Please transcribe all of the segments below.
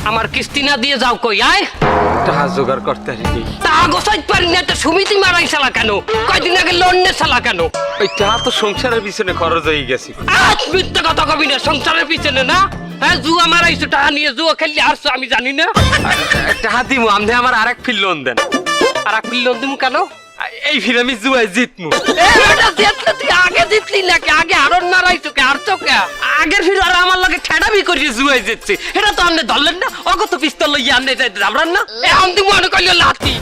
আমার কিস্তি না দিয়ে যাও কই আয় টাকা জোগাড় করতে পারিনি। তা গোছাইতে পারি না তো সমিতি মারাই শালা কেন? কয়দিন আগে লোন নে শালা কেন? ওই টাকা তো সংসারের পিছনে খরচ হয়ে গেছি। আজ মিথ্যে কথা কবি না, সংসারের পিছনে না। হ্যাঁ জুয়া মারাইছো, টাকা নিয়ে জুয়া খেললি আসছো আমি জানি না। টাকা দিমু, আপনি আমার আরেক ফিল লোন দেন। আর আপনি লোন দিমু কেন? এই ফির আমি জুয়ায় জিতমু। তুই আগে জিতলি নাকি? আগে আরন মারাইছো কে? আর চোখে আগের ফির আর আমার লগে ঠেডামি করিয়ে জুয়ায় জিতছে। এটা তো আপনি ধরলেন না। অগত পিস্তল লইয়া আপনি যাবলেন না। এখন তুমি মনে করলে লাতি।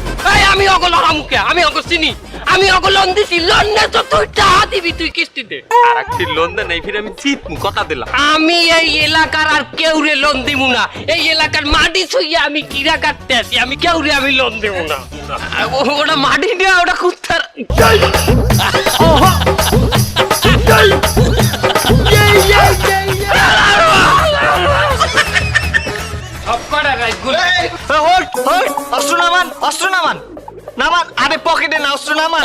আমি অগল হারামুকে, আমি অগ চিনি, আমি অগল লোন দিছি। লোন নে তো তুই টাকা দিবি, তুই কিস্তিতে। আরেক ফির লোন দেন, এই ফির আমি জিতমু, কথা দিলাম। আমি এই এলাকার আর কেউরে লোন দিব না। এই এলাকার মাটি ছুঁইয়া আমি কিরা কাটতে আছি, আমি কেউরে আমি লোন দেব না। ওটা মাটি না, ওটা কুত্তার। অস্ত্র নামান, অস্ত্র নামান, নামান। আরে পকেটে না, অস্ত্র নামান।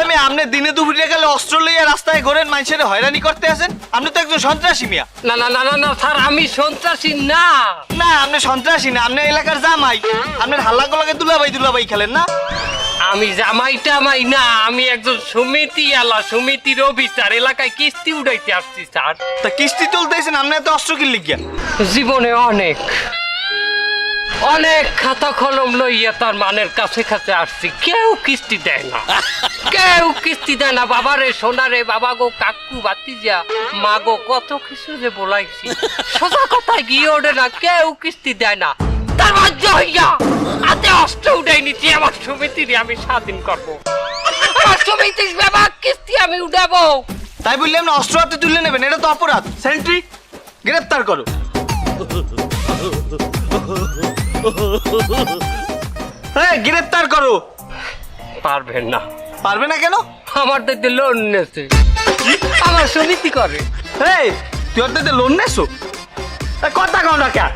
আমি আপনি দিনে দুপুরে গেলে অস্ত্র লইয়া রাস্তায় ঘোরেন, মানুষের হয়রানি করতে আছেন। আপনি তো একজন সন্ত্রাসী মিয়া। না না না না না স্যার, আমি সন্ত্রাসী না। না আপনি সন্ত্রাসী না, আপনি এলাকার জামাই। আপনার হাল্লা গোলাকে দুলাভাই দুলাভাই খেলেন না। আমি জামাইটা মাই না, আমি একজন সমিতি আলা, সমিতির অফিসার। এলাকায় কিস্তি উঠাইতে আসছি স্যার। তা কিস্তি তুলতেছেন, আপনি এত অস্ত্র কিনলে গিয়া? জীবনে অনেক অনেক খাতা কলম লইয়া তার মানের কাছে কাছে আসছি, কেউ কিস্তি দেয় না, কেউ কিস্তি দেয় না। বাবারে সোনারে, বাবা গো, কাকু বাতিজা, মা গো, কত কিছু যে বলাইছি, সোজা কথায় গিয়ে ওঠে না, কেউ কিস্তি দেয় না। তার বাধ্য হইয়া হাতে অস্ত্র উঠাই নিচ্ছি। আমার সমিতির আমি স্বাধীন করবো, আমার সমিতির বাবা কিস্তি আমি উঠাবো। তাই বললে আপনি অস্ত্র হাতে তুলে নেবেন? এটা তো অপরাধ। সেন্ট্রি গ্রেফতার করো। হ্যাঁ গ্রেফতার করো। পারবেন না। পারবে না কেন? আমার দেখতে লোন নেছে, আমার সমিতি করে। এই তুই ওর থেকে লোন নেছো? কথা কও না কেন?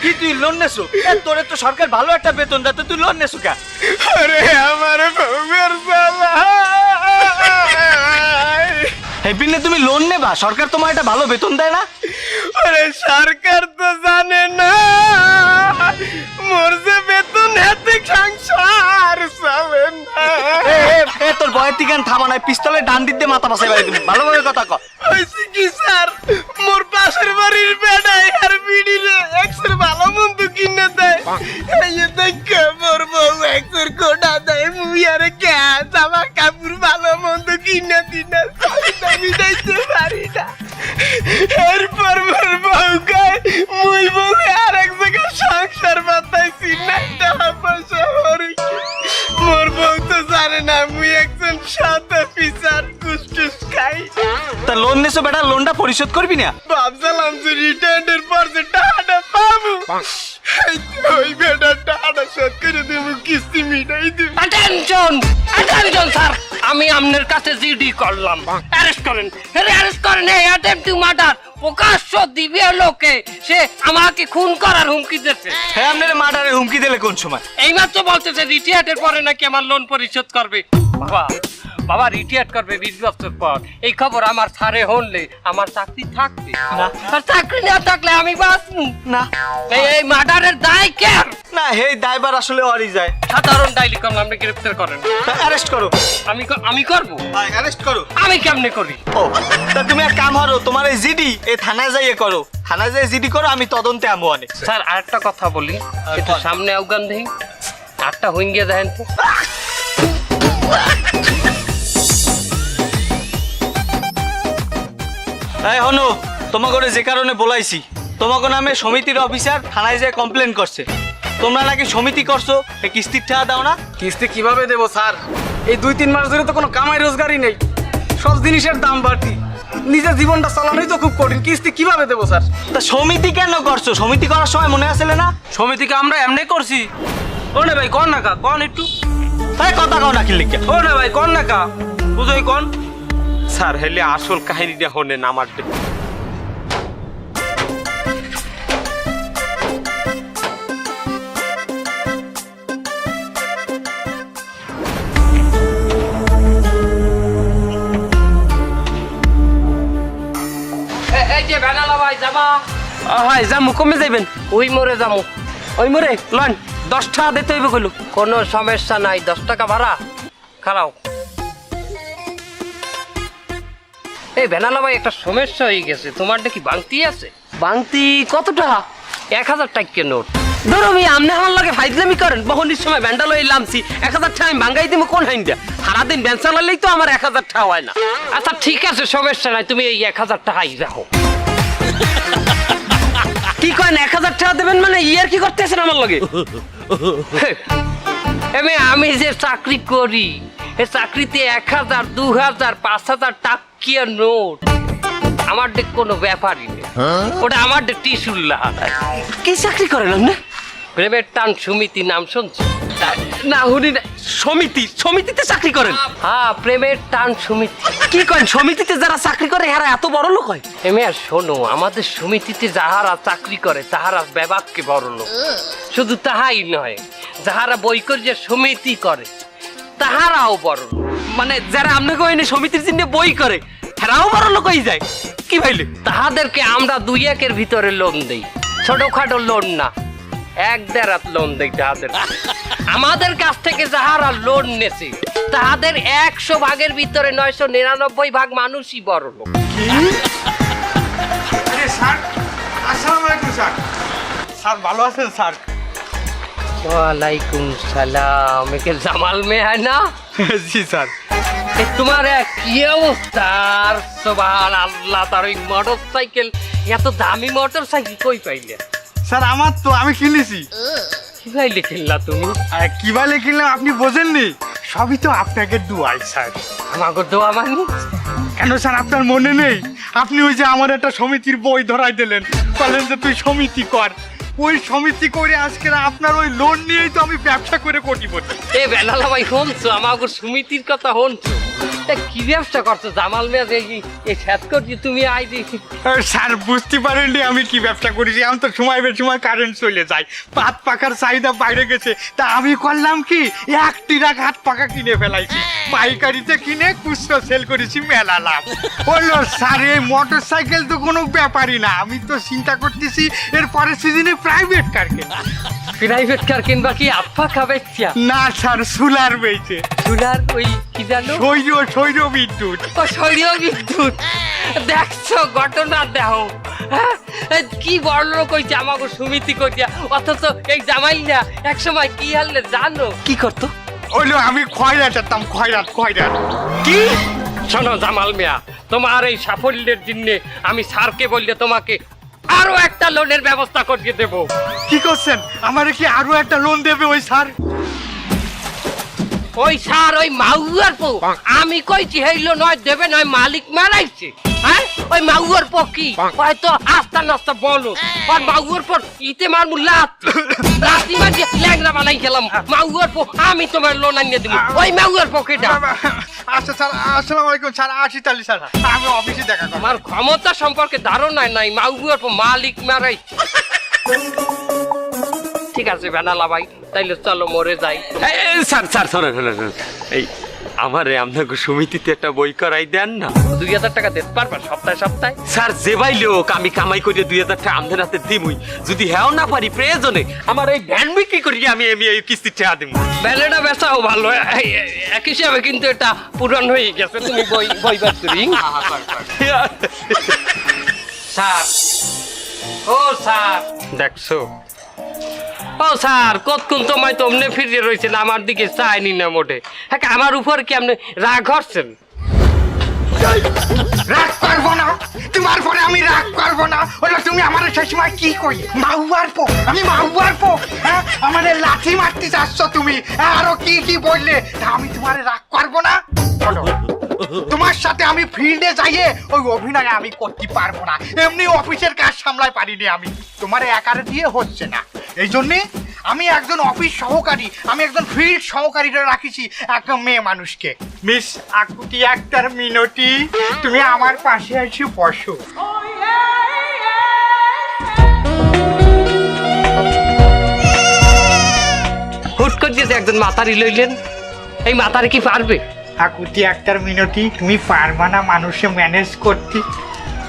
কি তুই লোন নেছো? তোরে তো সরকার ভালো একটা বেতন দেয়, তুই লোন নেছো কেন? আরে আমার বউয়ের জ্বালা। হেপিনে তুমি লোন নেবা? সরকার তোমার একটা ভালো বেতন দেয় না? আরে সরকার তো জানে না মোর যে বেতন হাতে সংসার চলে না। তোর বয়ের তিগান থামা নাই, পিস্তলের ডান দিতে মাথা পাশাই বাড়ি তুমি। ভালোভাবে কথা কর। হয়েছে কি স্যার, মোর পাশের বাড়ির বেড়াই আর বিড়িরে একশোর ভালো মন্দ কিনে দেয়। এই দেখে মোর বউ একশোর কোটা দেয়, মুই আরে কে জামা কাপড় ভালো মন্দ কিনে দিনে আমি যাইতে পারি না। এরপর মোর বউ গায় মুই বলে আর এক জায়গায় সংসার বাতাইছি না, টাকা পয়সা হরে মোর বউ তো জানে না মুই একজন সৎ অফিসার, কুস্টুস খাই। তা লোন নেছো বেটা, লোনটা পরিশোধ করবি না? ভাবছিলাম যে রিটায়ার্ডের পর যে টাকাটা পাবো, ওই বেটার টাকাটা শোধ করে দেবো, কিস্তি মিটাই দেবো। অ্যাটেনশন, অ্যাটেনশন স্যার, আমি আপনার কাছে জিডি করলাম, অ্যারেস্ট করেন, অ্যারেস্ট করেন। এই অ্যাটেম্প টু মার্ডার প্রকাশ্য দিবে লোকে, সে আমাকে খুন করার হুমকি দিচ্ছে। হ্যাঁ আপনার মার্ডারের হুমকি দিলে কোন সময়? এইমাত্র বলতেছে রিটায়ার্ডের পরে নাকি আমার লোন পরিশোধ করবে। বাবা বাবা রিটায়ার করবে 20 বছর পর। এই খবর আমার স্যারে হলে আমার চাকরি থাকবে না। আর চাকরি না থাকলে আমি বাঁচবো না। এই মার্ডারের দায় কে? না হেই দায়বার আসলে অরি যায়। সাধারণ ডাইলি করলাম, আপনি গ্রেফতার করেন। অ্যারেস্ট করো। আমি করবো? অ্যারেস্ট করো। আমি কেমনে করি? ও তা তুমি এক কাম করো, তোমার এই জিডি এই থানায় যাইয়ে করো, থানায় যাই জিডি করো, আমি তদন্তে আমো অনেক। স্যার আরেকটা কথা বলি, একটু সামনে আউগান দেই। হাতটা হুঙ্গে দেখেন তো। এই হনো, তোমাকে যে কারণে বলাইছি, তোমাকে নামে সমিতির অফিসার থানায় যে কমপ্লেন করছে তোমরা নাকি সমিতি করছো, এই কিস্তির টাকা দাও না। কিস্তি কিভাবে দেবো স্যার? এই 2-3 মাস ধরে তো কোনো কামাই রোজগারই নেই, সব জিনিসের দাম বাড়তি, নিজের জীবনটা চালানোই তো খুব কঠিন, কিস্তি কিভাবে দেবো স্যার? তা সমিতি কেন করছো? সমিতি করার সময় মনে আসলে না? সমিতিকে আমরা এমনি করছি। ও না ভাই, কন না কা, কন একটু। তাই কথা কও না কি লিখে? ও না ভাই, কন না কা, বুঝোই কন। স্যার হেলে আসল কাহিনীটা হনেন আমার দিকে। এই যে বেনালা ভাই যাবা? হয় যামু, কমে যাইবেন? ওই মোড়ে যাবো। ওই মোরে লন 10 টাকা দিতে হইবে কইলো। কোনো সমস্যা নাই, 10 টাকা ভাড়া খারাও। এই বেনালা ভাই, একটা সমস্যা হয়ে গেছে। তোমারটা কি বাংতি আছে? বাংতি কত টাকা? 1000 টাকা নোট। ধরো আমি আমনে আমার লাগে ফাইজলামি করেন, বহনির সময় ব্যান্ডা লই লামছি 1000 টাকা আমি ভাঙ্গাই দিমু কোন হাইন্দা? সারাদিন ব্যান চালালেই তো আমার 1000 টাকা হয় না। আচ্ছা ঠিক আছে, সমস্যা নাই, তুমি এই 1000 টাকাই রাখো। কি করেন 1000 টাকা দেবেন মানে ইয়ার কি করতেছেন আমার লগে? আমি যে চাকরি করি, এ চাকরিতে 1000, 2000, 5000 টাকা নোট আমার দেখ কোনো ব্যাপারই নেই। ওটা আমার দেখ টিসুল্লাহ। কি চাকরি করেন আপনি? প্রেমের টান সমিতি নাম শুনছো? না হুনি না। সমিতিতে চাকরি করেন? হ্যাঁ, প্রেমের টান সমিতি। কি করেন? সমিতিতে যারা চাকরি করে এরা এত বড় লোক হয়? আর শোনো, আমাদের সমিতিতে যাহারা চাকরি করে তাহারা ব্যাপারকে বড় লোক। শুধু তাহাই নয়, যাহারা বই করে যে সমিতি করে তাহারাও বড় লোক। মানে যারা আপনাকে ওই সমিতির চিহ্নে বই করে এরাও বড় লোক হয়ে যায়? কি ভাইলে? তাহাদেরকে আমরা 2-1-এর ভিতরে লোন দেই, ছোটখাটো লোন না, 1-1.5 লোন দেই তাহাদের। আমাদের কাছ থেকে যাহারা লোন নেছে তাহাদের 100 ভাগের ভিতরে 999 ভাগ মানুষই বড় লোক। স্যার, আসসালামু আলাইকুম স্যার। স্যার ভালো আছেন স্যার? ওয়ালাইকুম সালাম। একে জামাল মে হয় না? জি স্যার। এ তোমার কি অবস্থা? সুবহানাল্লাহ, তার ওই মোটর সাইকেল, এত দামি মোটর সাইকেল কই পাইলে? স্যার আমার তো, আমি কিনেছি। কি পাইলে কিনলা তুমি? কি বলে কিনলাম আপনি বোঝেননি? সবই তো আপনাকে দোয়াই স্যার। আমাকে দোয়া মানি? কেন স্যার আপনার মনে নেই? আপনি ওই যে আমার একটা সমিতির বই ধরাই দিলেন, বলেন যে তুই সমিতি কর। ওই সমিতি করে আজকে আপনার ওই লোন নিয়েই তো আমি ব্যবসা করে কোটিপতি। এ বেলালা ভাই, শুনছো আমাকে সমিতির কথা? শুনছো কি ব্যবসা করছো? জামাল মিয়া এই শেষ করছি তুমি আই দেখি। স্যার বুঝতে পারেননি আমি কি ব্যবসা করেছি। আমি তো সময় সময় কারেন্ট চলে যায়, পাত পাকার চাহিদা বাইরে গেছে, তা আমি করলাম কি 1 ট্রাক হাত পাকা কিনে ফেলাইছি, পাইকারিতে কিনে খুচরো সেল করেছি, মেলা লাভ হলো। স্যার এই মোটর সাইকেল তো কোনো ব্যাপারই না, আমি তো চিন্তা করতেছি এর পরের সিজনে প্রাইভেট কার কিনবো। প্রাইভেট কার কিনবা কি আপ্পা খাবে? না স্যার, সোলার বেচে। চুলার ওই কি জানো? সৌর বিদ্যুৎ। ও সরিয়ে বিদ্যুৎ। দেখছো ঘটনা দেখো, হ্যাঁ? কি বড় লোক হয়েছে আমাকে সমিতি করিয়া, অথচ এই জামাই না এক সময় কি হারলে জানো? কি করতো? হলো আমি খয়রাট আনতাম, খয়রাট। কি? শোনো জামাল মিয়া, তোমার এই সাফল্যের জন্য আমি স্যারকে বললে তোমাকে আরো একটা লোনের ব্যবস্থা করিয়ে দেব। কি করছেন? আমারে কি আরো একটা লোন দেবে ওই স্যার? ওই স্যার ওই মাউয়ার পো, আমি কইছি হইলো নয় দেবে নয়, মালিক মারাইছে। হ্যাঁ, ওই মাউয়ার পো কি হয়তো আস্তা নাস্তা বলো, আর মাউয়ার পর ইতে মারমু লাতি মারি ল্যাংরা বানাই গেলাম। মাউয়ার পো আমি তোমার লোন আনিয়ে দেব। ওই মাউয়ার পো কেটা? আচ্ছা স্যার, আসসালামু আলাইকুম স্যার। আসি তাহলে স্যার, আমি অফিসে দেখা করব। আমার ক্ষমতা সম্পর্কে ধারণা নাই, মাউয়ার পো মালিক মারাইছে। ঠিক আছে বেনালা ভাই, তাইলে চলো মরে যাই। স্যার শোনেন, এই আমারে আপনাকে সমিতিতে একটা বই করাই দেন না? 2000 টাকা দিতে পারবা সপ্তাহে? স্যার যে ভাই লোক আমি কামাই করে 2000 টাকা আমদের হাতে দিমুই, যদি হেও না পারি প্রয়োজনে আমার এই ভ্যান বিক্রি করি আমি এই কিস্তি টাকা দিব। ব্যালেটা বেচাও ভালো, এক হিসাবে কিন্তু এটা পুরান হয়ে গেছে। তুমি বই বার করি। স্যার, ও স্যার, দেখছো ও স্যার কতক্ষণ তোমায় তো অমনে ফিরে রয়েছেন, আমার দিকে চায়নি না মোটে। হ্যাঁ, আমার উপর কি আপনি রাগ হচ্ছেন? রাগ করবো না, তোমার পরে আমি রাগ করবো না। ওটা তুমি আমার সেই সময় কি কই মাউয়ার পো, আমি মাউয়ার পো, হ্যাঁ আমাদের লাঠি মারতে চাচ্ছ তুমি, আরো কি কি বললে, তা আমি তোমার রাগ করবো না? চলো, তোমার সাথে আমি ফিল্ডে যাইয়ে ওই অভিনয় আমি করতে পারবো না, এমনি অফিসের কাজ সামলাই পারিনি আমি, তোমার একারে দিয়ে হচ্ছে না। এই জন্যে আমি একজন অফিস সহকারী, আমি একজন ফিল্ড সহকারী রাখিছি একদম মেয়ে মানুষকে। মিস আকুতি আক্তার মিনতি, তুমি আমার পাশে এসে বসো। হুট করে যে একজন মাতারি লইলেন, এই মাতারি কি পারবে? আকুতি আক্তার মিনতি, তুমি পারবা না মানুষে ম্যানেজ করতে?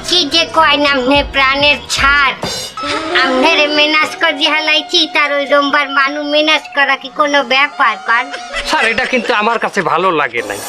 কি যে কয় না আমনে প্রাণের ছাড়, আমনের মেনাজ করে হালাইছি, তার ওই রোমবার মানু মেনাজ করা কি কোনো ব্যাপার? কার স্যার এটা কিন্তু আমার কাছে ভালো লাগে নাই।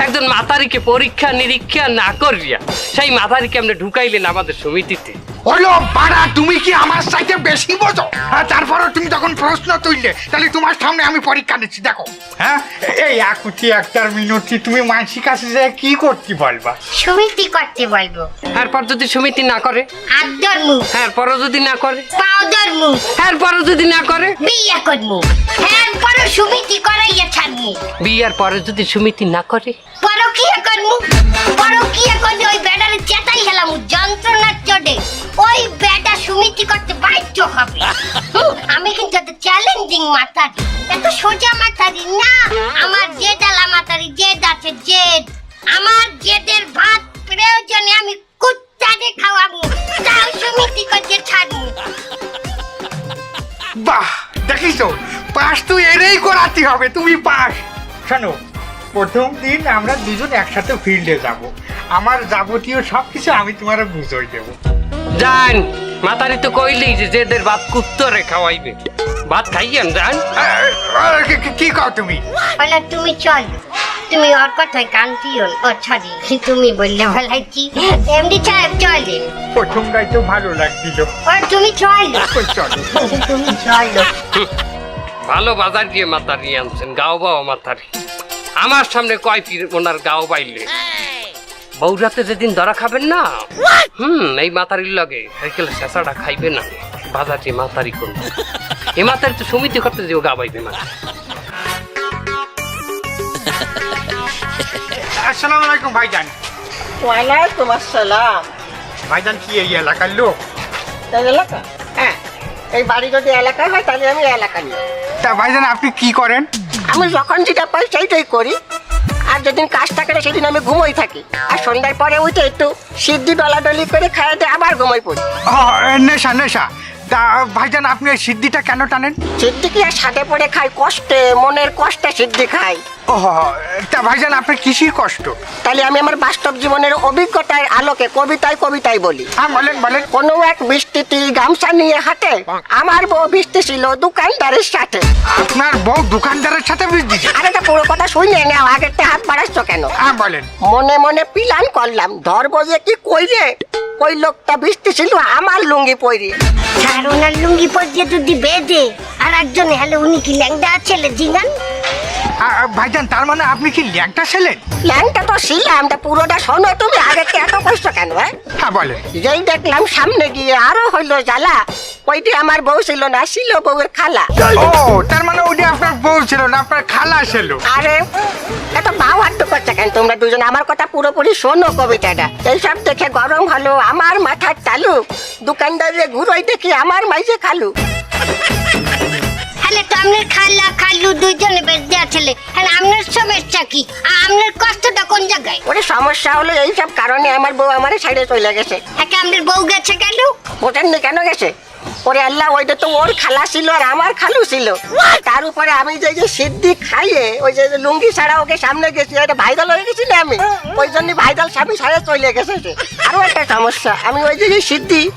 একজন মাতারিকে পরীক্ষা নিরীক্ষা না করিয়া সেই মাতারিকে আপনি ঢুকাইলেন আমাদের সমিতিতে। হলো বাড়া, তুমি কি আমার সাথে বেশি বোঝো? তারপরও তুমি যখন প্রশ্ন তুললে, তাহলে তোমার সামনে আমি পরীক্ষা নিচ্ছি, দেখো। হ্যাঁ, এই আকুতি আক্তার মিনতি, তুমি মানসিক কাছে যে কি করতে বলবা? সমিতি করতে বলবো। এরপর যদি সমিতি না করে, আদর মুখ, এরপরও যদি না করে, পাউডার মুখ, এরপরও যদি না করে, বিয়া করবো, হ্যাঁ পরে সমিতি করাইয়া ছাড়বো। বিয়ার পরে যদি সমিতি না করে, পরকিয়া করবো, পরকিয়া করলে ওই বেটারে চেতাই হেলাম যন্ত্রণার চোটে, ওই বেটা সমিতি করতে বাধ্য হবে। আমি কিন্তু এত চ্যালেঞ্জিং মাতারি, এত সোজা মাতারি না। আমার জেদ আলা মাতারি, জেদ আছে জেদ। আমার জেদের ভাত প্রয়োজনে আমি কুত্তাকে খাওয়াবো, তাও সমিতি করতে ছাড়বো। বাহ, দেখিছো, পাস তো এরেই করাতে হবে, তুমি পাস। শোনো, প্রথম দিন আমরা দুজন একসাথে ফিল্ডে যাব, আমার যাবতীয় সবকিছু আমি তোমার বুঝিয়ে দেবো। যান। মাতারি তো কইলেই যে যেদের ভাত কুত্তরে খাওয়াইবে, ভাত খাইয়েন যান। কি কও তুমি? বলে তুমি চল, তুমি ওর কথায় কান্তিও। ও সরি, তুমি বললে ভালাইছি। এমডি সাহেব চলেন। প্রথমটাই তো ভালো লাগছিল। আর তুমি চল, চলো। তুমি চলো। ভালো বাজার গিয়ে মাতারি আনছেন, গাও বাও মাতারি। আমার সামনে কয় পীর ওনার গাও বাইলে। বউরাতে যেদিন ধরা খাবেন না, এই মাতারির লগে সাইকেল শেষাটা খাইবে না, বাজার যে মাতারি করবে। এ মাতারি তো সমিতি করতে যে গা বাইবে না। আসসালামু আলাইকুম ভাইজান। ওয়ালাইকুম আসসালাম। ভাইজান কি এই এলাকার লোক? এই এলাকা? হ্যাঁ, এই বাড়ি যদি এলাকা হয় তাহলে আমি এলাকা নিই। তা ভাইজান আপনি কি করেন? আমি যখন যেটা পাই সেইটাই করি, আর যেদিন কাজ থাকে না সেদিন আমি ঘুমোই থাকি, আর সন্ধ্যার পরে উঠে একটু সিদ্ধি ডলাডলি করে খাইতে আবার ঘুমাই পড়ি। নেশা নেশা। তা ভাইজান আপনি এই সিদ্ধিটা কেন টানেন? সিদ্ধি কি আর সাথে পড়ে খাই, কষ্টে, মনের কষ্টে সিদ্ধি খাই। ও তা ভাইজান আপনার কিসির কষ্ট? তাহলে আমি আমার বাস্তব জীবনের অভিজ্ঞতার আলোকে কবিতায় কবিতায় বলি। হ্যাঁ বলেন বলেন। কোনো এক বৃষ্টিতে গামছা নিয়ে হাঁটে, আমার বউ বৃষ্টি ছিল দোকানদারের সাথে। আপনার বউ দোকানদারের সাথে বৃষ্টি? আরে তো পুরো কথা শুনে নাও, আগেরটা হাত বাড়াচ্ছ কেন? হ্যাঁ বলেন। মনে মনে প্ল্যান করলাম, ধরবো যে কি কইরে, ওই লোকটা বৃষ্টি ছিল আমার লুঙ্গি পরে। স্যার ওনার লুঙ্গি পরিয়ে যদি বেঁধে, আর একজন হ্যালো উনি কি ল্যাংডা ছেলে জিনান? ভাইজান তার মানে আপনি কি ল্যাংটা ছিলেন? ল্যাংটা তো ছিলাম, তা পুরোটা শোনো তুমি, আগেরটা এত কষ্ট কেন? হ্যাঁ বলেন। যেই দেখলাম সামনে গিয়ে আরো হইলো জ্বালা, ওইটি আমার বউ ছিল না, ছিল বউয়ের খালা। ও তার মানে ওইটা আপনার বউ ছিল না, আপনার খালা ছিল। আরে এত বাউ হাট্টু করছে কেন তোমরা দুজন? আমার কথা পুরোপুরি শোনো কবিতাটা। এইসব দেখে গরম হলো আমার মাথার তালু, দোকানদারে ঘুরোই দেখি আমার মাইজে খালু। হ্যালো তো আপনার খালা খালু দুইজনে বেশ দেওয়া ছেলে, হ্যাঁ আপনার সমস্যা কি? আপনার কষ্টটা কোন জায়গায়? ওরে সমস্যা হলো এইসব কারণে আমার বউ আমার সাইডে চলে গেছে। হ্যাঁ আপনার বউ গেছে কেন? বোঝেননি কেন গেছে? ওরে আল্লাহ, ওইটা তো ওর খালা ছিল আর আমার খালু ছিল, আর তার উপরে আমি যে সিদ্ধি খাইয়ে ওই যে লুঙ্গি ছাড়া ওকে সামনে গেছি, এটা ভাইরাল হয়ে গেছি না আমি, ওই জন্য ভাইরাল স্বামী সাড়ে চলে গেছে। আরো একটা সমস্যা, আমি ওই যে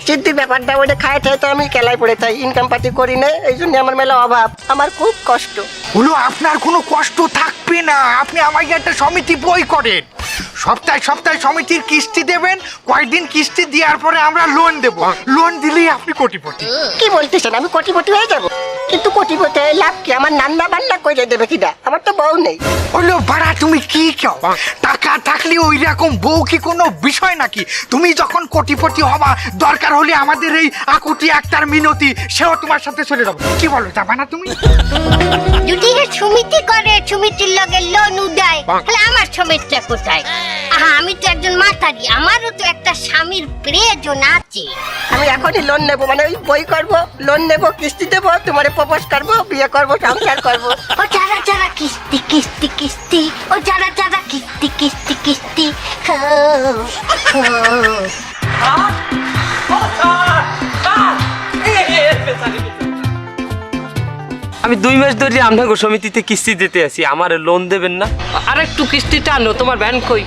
সিদ্ধি ব্যাপারটা ওইটা খায় তো আমি কেলাই পড়ে তাই ইনকাম পাতি করি না, এই জন্য আমার মেলা অভাব, আমার খুব কষ্ট হলো। আপনার কোনো কষ্ট থাকবে না, আপনি আমাকে একটা সমিতি বই করেন, সপ্তাহে সপ্তাহে সমিতির কিস্তি দেবেন, কয়েকদিন কিস্তি দেওয়ার পরে আমরা লোন দেব, লোন দিলেই আপনি কোটিপতি। কি বলতেছেন আমি কোটিপতি হয়ে যাব? কিন্তু কোটিপতি হয়ে লাভ কি? আমার নান্না বান্না করে দেবে কিনা? আমার তো বউ নেই। হলো ভাড়া, তুমি কি কেউ টাকা থাকলে ওই রকম বউ কি কোনো বিষয় নাকি? তুমি যখন কোটিপতি হবা, দরকার হলে আমাদের এই আকুতি একটার মিনতি, সেও তোমার সাথে চলে যাবো। কি বলো, যাবা না তুমি? যদি হে সমিতি করে, সমিতির লগে লোন উঠায়, তাহলে আমার সমিতিটা কোথায়? আহা, আমি তো একজন মাতারি, আমারও তো একটা স্বামীর প্রয়োজন আছে। আমি এখনই লোন নেবো, মানে ওই বই করবো, লোন নেবো, কিস্তি দেবো, তোমার প্রপোজ করবো, বিয়ে করবো, সংসার করবো। ও যারা যারা কিস্তি কিস্তি কিস্তি, ও যারা যারা কিস্তি কিস্তি কিস্তি। আমি 2 মাস ধরে আপনাকে সমিতিতে কিস্তি দিতে আছি, আমার লোন দেবেন না? আর একটু কিস্তিটা আনো, তোমার ভ্যান কই?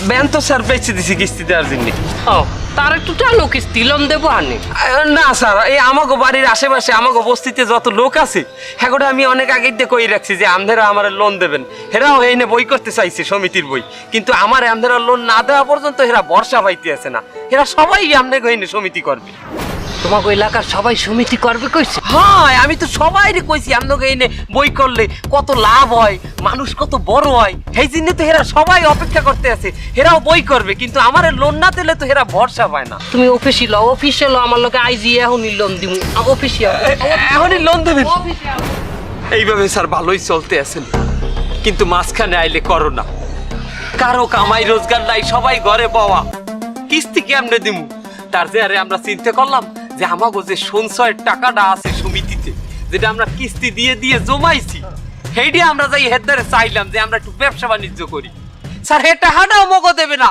ব্যান তো স্যার বেঁচে দিছি কিস্তি দেওয়ার জন্য। ও, তার একটু টানো, কিস্তি লোন দেবো আনে। না স্যার, এই আমাকে বাড়ির আশেপাশে আমাকে বস্তিতে যত লোক আছে হ্যাঁ আমি অনেক আগে দিয়ে কই রাখছি যে আমদেরা আমার লোন দেবেন। হেরাও এনে বই করতে চাইছে সমিতির বই, কিন্তু আমার আমদেরা লোন না দেওয়া পর্যন্ত হেরা ভরসা পাইতে আছে না। হেরা সবাই আমনে এনে সমিতি করবে। তোমাকে এলাকার সবাই সমিতি করবে কইছে? হ্যাঁ, আমি তো সবাই কইছি আমনকে এনে বই করলে কত লাভ হয়, মানুষ কত বড় হয়, সেই জন্য তো হেরা সবাই অপেক্ষা করতে আছে। হেরাও বই করবে, কিন্তু আমার লোন না দিলে তো হেরা ভরসা পায় না। তুমি অফিসে লও, অফিসে লও, আমার লোকে আইজি এখনই লোন দিমু। অফিসে এখনই লোন দেবেন? এইভাবে স্যার ভালোই চলতে আছেন, কিন্তু মাঝখানে আইলে করোনা, কারো কামাই রোজগার নাই, সবাই ঘরে পাওয়া, কিস্তি কেমনে দিমু? তার যে আরে আমরা চিন্তা করলাম যে আমাগো যে সঞ্চয়ের টাকাটা আছে সমিতিতে, যেটা আমরা কিস্তি দিয়ে দিয়ে জমাইছি, সেইটা আমরা যাই হেদারে চাইলাম যে আমরা একটু ব্যবসা বাণিজ্য করি। স্যার হে টাকাটাও মগো দেবে না।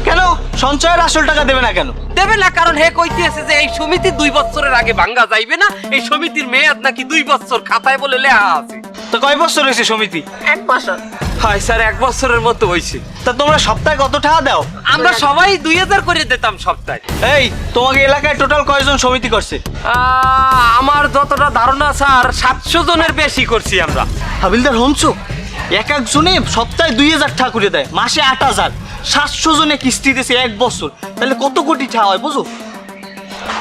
কেন সঞ্চয়ের আসল টাকা দেবে না কেন? দেবে না কারণ হে কইতেছে যে এই সমিতি 2 বছরের আগে ভাঙ্গা যাইবে না, এই সমিতির মেয়াদ নাকি 2 বছর, খাতায় বলে লেখা আছে। তো কয় বছর হয়েছে সমিতি? 1 বছর। হয় স্যার, 1 বছরের মতো হইছে। তা তোমরা সপ্তাহে কত টাকা দাও? আমরা সবাই 2000 করে দিতাম সপ্তাহে। এই তোমাকে এলাকায় টোটাল কয়জন সমিতি করছে? আমার যতটা ধারণা স্যার 700 জনের বেশি করছি আমরা। হাবিলদার হমছো, এক একজনে সপ্তাহে 2000 টাকা করে দেয়, মাসে 8000, 700 জনে কিস্তি দিয়েছে 1 বছর, তাহলে কত কোটি টাকা হয় বুঝো?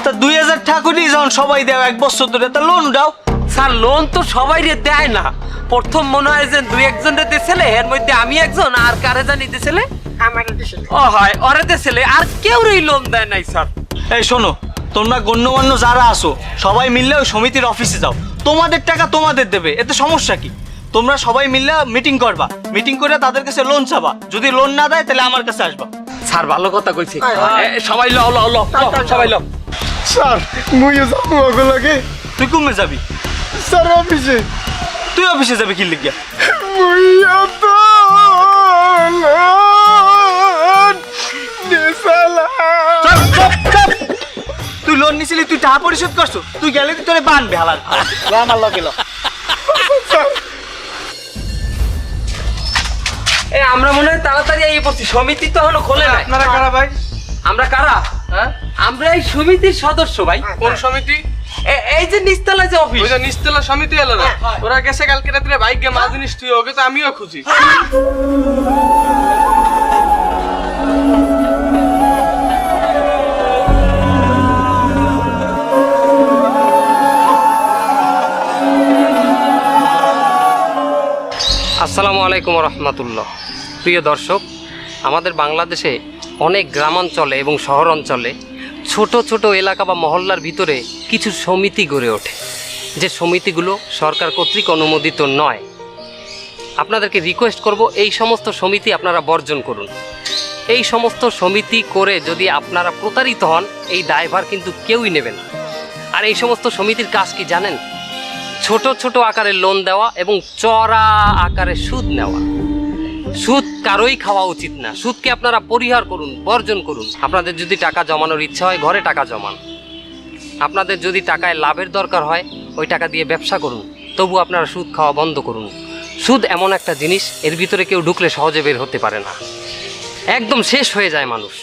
তা 2000 টাকা করে যখন সবাই দেয় 1 বছর ধরে, তা লোন দাও। স্যার লোন তো সবাই দেয় না, প্রথম মনে হয় যে 2-1 জন দিয়েছিলে, এর মধ্যে আমি একজন, আর কারে জানি দিয়েছিলে, আমার দিছিল। ও হয় ওরে দিয়েছিলে, আর কেউই লোন দেয় নাই স্যার। এই শোনো, তোমরা গণ্যমান্য যারা আসো সবাই মিললে ওই সমিতির অফিসে যাও, তোমাদের টাকা তোমাদের দেবে, এতে সমস্যা কি? তোমরা সবাই মিললে মিটিং করবা, মিটিং করে তাদের কাছে লোন চাবা, যদি লোন না দেয় তাহলে আমার কাছে আসবা। স্যার ভালো কথা কইছে, সবাই ল ল ল সবাই ল। স্যার মুইও যাবো ওগো লাগে। তুই কমে যাবি? স্যার অফিসে। তুই অফিসে যাবি কি লিখিয়া? মুইও তো লোন দিছালা। তুই লোন নিছিলি, তুই টাকা পরিশোধ করছো, তুই গেলে তুই তোরে বানবে হালাল। আমার লগে ল। আমরা মনে হয় তাড়াতাড়ি এই পড়ছি, সমিতি তো হলো খোলে না। আপনারা কারা ভাই? আমরা কারা? আমরা এই সমিতির সদস্য ভাই। কোন সমিতি? এই যে নিচতলা যে অফিস, ওই যে নিচতলা সমিতি এলো না, ওরা গেছে কালকে রাত্রে বাইক গে মাছ জিনিস তুই, ওকে তো আমিও খুঁজি। আসসালামু আলাইকুম রহমতুল্লাহ। প্রিয় দর্শক, আমাদের বাংলাদেশে অনেক গ্রামাঞ্চলে এবং শহর অঞ্চলে ছোট ছোট এলাকা বা মহল্লার ভিতরে কিছু সমিতি গড়ে ওঠে, যে সমিতিগুলো সরকার কর্তৃক অনুমোদিত নয়। আপনাদেরকে রিকোয়েস্ট করব, এই সমস্ত সমিতি আপনারা বর্জন করুন। এই সমস্ত সমিতি করে যদি আপনারা প্রতারিত হন, এই দায়ভার কিন্তু কেউই নেবেন না। আর এই সমস্ত সমিতির কাজ কি জানেন? ছোট ছোট আকারে লোন দেওয়া এবং চড়া আকারে সুদ নেওয়া। সুদ কারোই খাওয়া উচিত না। সুদকে আপনারা পরিহার করুন, বর্জন করুন। আপনাদের যদি টাকা জমানোর ইচ্ছা হয়, ঘরে টাকা জমান। আপনাদের যদি টাকায় লাভের দরকার হয়, ওই টাকা দিয়ে ব্যবসা করুন, তবু আপনারা সুদ খাওয়া বন্ধ করুন। সুদ এমন একটা জিনিস, এর ভিতরে কেউ ঢুকলে সহজে বের হতে পারে না, একদম শেষ হয়ে যায় মানুষ।